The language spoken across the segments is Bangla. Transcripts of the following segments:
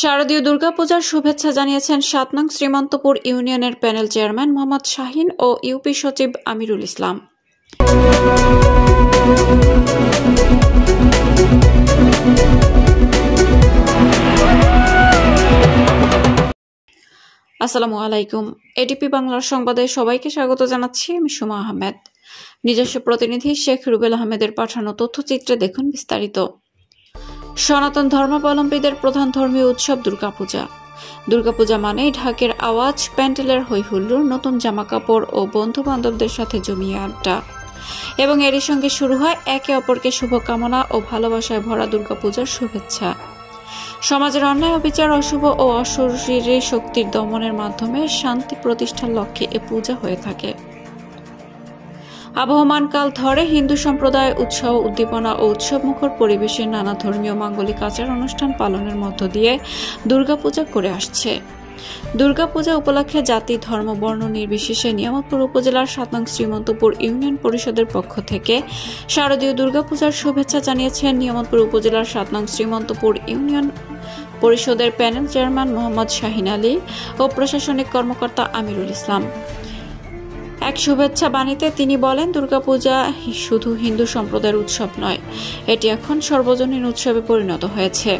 শারদীয় দুর্গাপূজার শুভেচ্ছা জানিয়েছেন ৭ নং শ্রীমন্তপুর ইউনিয়নের প্যানেল চেয়ারম্যান মোহাম্মদ শাহিন ও ইউপি সচিব আমিরুল ইসলাম। আসসালামু আলাইকুম। এটিপি বাংলার সংবাদে সবাইকে স্বাগত জানাচ্ছি। আমি সুমা আহমেদ। নিজস্ব প্রতিনিধি শেখ রুবেল আহমেদের পাঠানো তথ্যচিত্রে দেখুন বিস্তারিত। সনাতন ধর্মাবলম্বীদের প্রধান ধর্মীয় উৎসব দুর্গাপূজা। দুর্গাপূজা মানেই ঢাকের আওয়াজ, প্যান্ডেলের হৈহুল্লোড়, নতুন জামাকাপড় ও বন্ধু বান্ধবদের সাথে জমিয়ে আড্ডা, এবং এরই সঙ্গে শুরু হয় একে অপরকে শুভকামনা ও ভালোবাসায় ভরা দুর্গাপূজার শুভেচ্ছা। সমাজের অন্যায়, অবিচার, অশুভ ও অশরীরী শক্তির দমনের মাধ্যমে শান্তি প্রতিষ্ঠার লক্ষ্যে এ পূজা হয়ে থাকে। আবহমান কাল ধরে হিন্দু সম্প্রদায় উৎসাহ, উদ্দীপনা ও উৎসবমুখর পরিবেশে নানা ধর্মীয় মাঙ্গলিক আচার অনুষ্ঠান পালনের মধ্য দিয়ে দুর্গাপূজা করে আসছে। দুর্গাপূজা উপলক্ষে জাতি, ধর্ম, বর্ণ নির্বিশেষে নিয়ামতপুর উপজেলার ৭ নং শ্রীমন্তপুর ইউনিয়ন পরিষদের পক্ষ থেকে শারদীয় দুর্গাপূজার শুভেচ্ছা জানিয়েছেন নিয়ামতপুর উপজেলার ৭ নং শ্রীমন্তপুর ইউনিয়ন পরিষদের প্যানেল চেয়ারম্যান মোহাম্মদ শাহিন আলী ও প্রশাসনিক কর্মকর্তা আমিরুল ইসলাম। এক শুভেচ্ছা বাণীতে তিনি বলেন, দুর্গাপূজা শুধু হিন্দু সম্প্রদায়ের উৎসব নয়, এটি এখন সর্বজনীন উৎসবে পরিণত হয়েছে।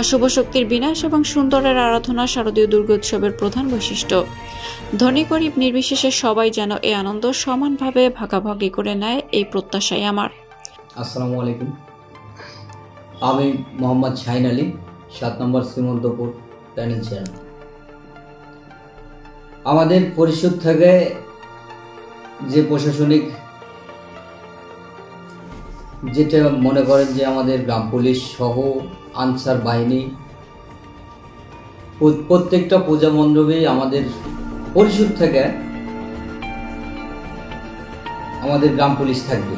অশুভ শক্তির বিনাশ এবং সুন্দরের আরাধনা শারদীয় দুর্গোৎসবের প্রধান বৈশিষ্ট্য। ধনী গরিব নির্বিশেষে সবাই যেন এই আনন্দ সমানভাবে ভাগাভাগি করে নেয়, এই প্রত্যাশাই আমার। আসসালামু আলাইকুম। আমি মোহাম্মদ শাহিন আলী, ৭ নম্বর শ্রীমন্তপুর প্যানেল চেয়ারম্যান। আমাদের পরিষদ থেকে যে প্রশাসনিক যেটা মনে করেন যে আমাদের গ্রাম পুলিশ সহ আনসার বাহিনী প্রত্যেকটা পূজা মণ্ডপে আমাদের পরিষদ থেকে আমাদের গ্রাম পুলিশ থাকবে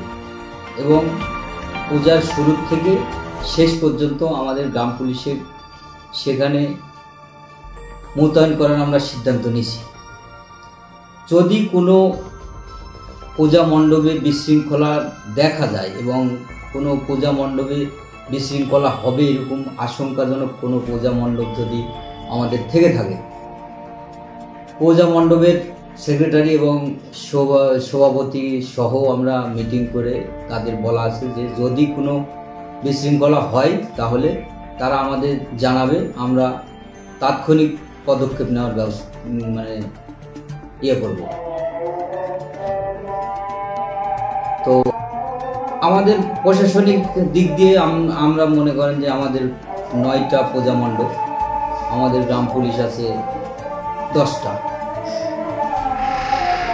এবং পূজার শুরু থেকে শেষ পর্যন্ত আমাদের গ্রাম পুলিশের সেখানে মোতায়েন করার আমরা সিদ্ধান্ত নিয়েছি। যদি কোনো পূজা মণ্ডপে বিশৃঙ্খলা দেখা যায় এবং কোনো পূজা মণ্ডপে বিশৃঙ্খলা হবে এরকম আশঙ্কাজনক কোনো পূজা মণ্ডপ যদি আমাদের থেকে থাকে, পূজা মণ্ডপের সেক্রেটারি এবং সভাপতি সহ আমরা মিটিং করে তাদের বলা আছে যে যদি কোনো বিশৃঙ্খলা হয় তাহলে তারা আমাদের জানাবে, আমরা তাৎক্ষণিক পদক্ষেপ নেওয়ার করব। তো আমাদের প্রশাসনিক দিক দিয়ে আমরা মনে করেন যে আমাদের 9টা পূজা মণ্ডপ, আমাদের গ্রাম পুলিশ আছে 10টা।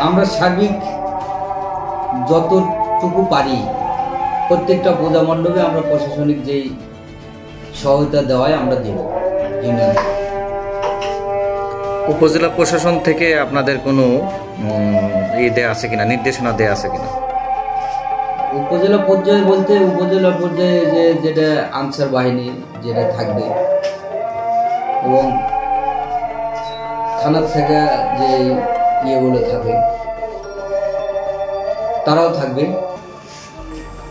আমরা সার্বিক যতটুকু পারি প্রত্যেকটা পূজা মণ্ডপে আমরা প্রশাসনিক যেই সহায়তা দেওয়ায় আমরা দেব। উপজেলা প্রশাসন থেকে আপনাদের কোনো দেয়া আছে কিনা, নির্দেশনা দেয়া আছে কিনা? উপজেলা পর্যায়ে বলতে উপজেলা পর্যায়ে যেটা আনসার বাহিনী যেটা থাকবে এবং থানার থেকে যে ইয়েগুলো থাকে তারাও থাকবে।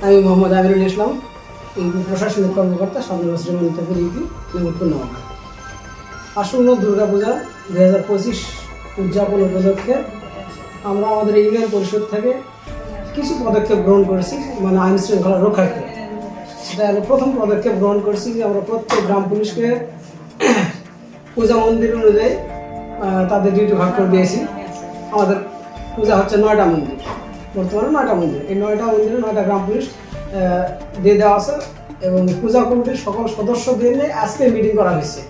আমি মোহাম্মদ আমিরুল ইসলাম, প্রশাসনিক কর্মকর্তা, ৭ নং শ্রীমন্তপুর ইউপি, নিয়ামতপুর নওগাঁ। আসন্ন দুর্গাপূজা 2025 উদযাপন উপলক্ষে আমরা আমাদের ইউনিয়ন পরিষদ থেকে কিছু পদক্ষেপ গ্রহণ করেছি, মানে আইন শৃঙ্খলা রক্ষার্থে। সেটা প্রথম পদক্ষেপ গ্রহণ করেছি যে আমরা প্রত্যেক গ্রাম পুলিশকে পূজা মন্দির অনুযায়ী তাদের ডিউটি ভাগ করে দিয়েছি। আমাদের পূজা হচ্ছে 9টা মন্দির, বর্তমানে 9টা মন্দির। এই 9টা মন্দিরে 9টা গ্রাম পুলিশ দিয়ে দেওয়া আছে এবং পূজা কমিটির সকল সদস্যদের নিয়ে আজকে মিটিং করা হয়েছে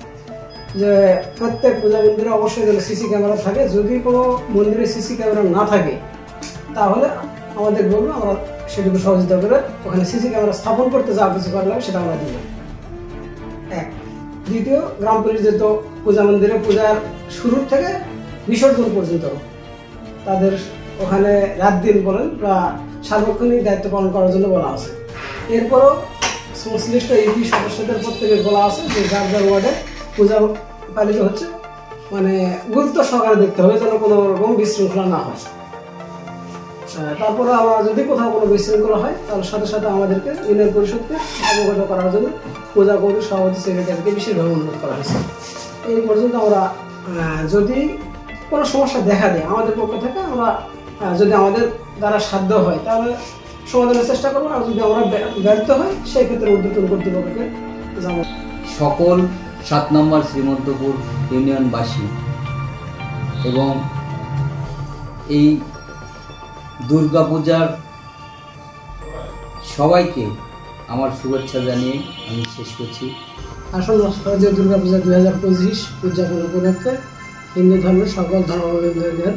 যে প্রত্যেক পূজা মন্দিরে অবশ্যই যেন সিসি ক্যামেরা থাকে। যদি কোনো মন্দিরে সিসি ক্যামেরা না থাকে তাহলে আমাদের বলবো, আমরা সেটুকু সহযোগিতা করে ওখানে সিসি ক্যামেরা স্থাপন করতে যা কিছু করা লাগে সেটা আমরা দিব। এক। দ্বিতীয়, গ্রাম পুলিশ যেহেতু পূজা মন্দিরে পূজার শুরুর থেকে বিসর্জন পর্যন্ত তাদের ওখানে রাত দিন বলেন বা সার্বক্ষণিক দায়িত্ব পালন করার জন্য বলা আছে। এরপরও সংশ্লিষ্ট ইউপি সদস্যদের প্রত্যেকের বলা আছে যে যার যার ওয়ার্ডে পূজা পালিত হচ্ছে, মানে গুরুত্ব সহকারে দেখতে হবে যেন কোনো রকম বিশৃঙ্খলা না হয়। তারপরে আমরা যদি কোথাও কোনো বিশৃঙ্খলা হয় তাহলে সাথে সাথে আমাদেরকে ইউনিয়ন পরিষদকে অবগত করার জন্য পূজা কমিটির সভাপতি সেক্রেটারিকে বিশেষভাবে অনুরোধ করা হয়েছে। এই পর্যন্ত আমরা যদি কোনো সমস্যা দেখা দেয় আমাদের পক্ষ থেকে আমরা যদি আমাদের দ্বারা সাধ্য হয় তাহলে সমাধানের চেষ্টা করবো, আর যদি আমরা ব্যর্থ হয় সেই ক্ষেত্রে ঊর্ধ্বতন কর্তৃপক্ষকে জানাবো। সকল 7 নম্বর শ্রীমন্তপুর ইউনিয়নবাসী এবং এই দুর্গাপূজার সবাইকে আমার শুভেচ্ছা জানিয়ে আমি শেষ করছি। আসন্ন শারদীয় দুর্গাপূজা 2025 উদযাপন উপলক্ষে হিন্দু ধর্মের সকল ধর্মাবলম্বীদের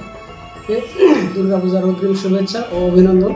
দুর্গাপূজার অগ্রিম শুভেচ্ছা ও অভিনন্দন।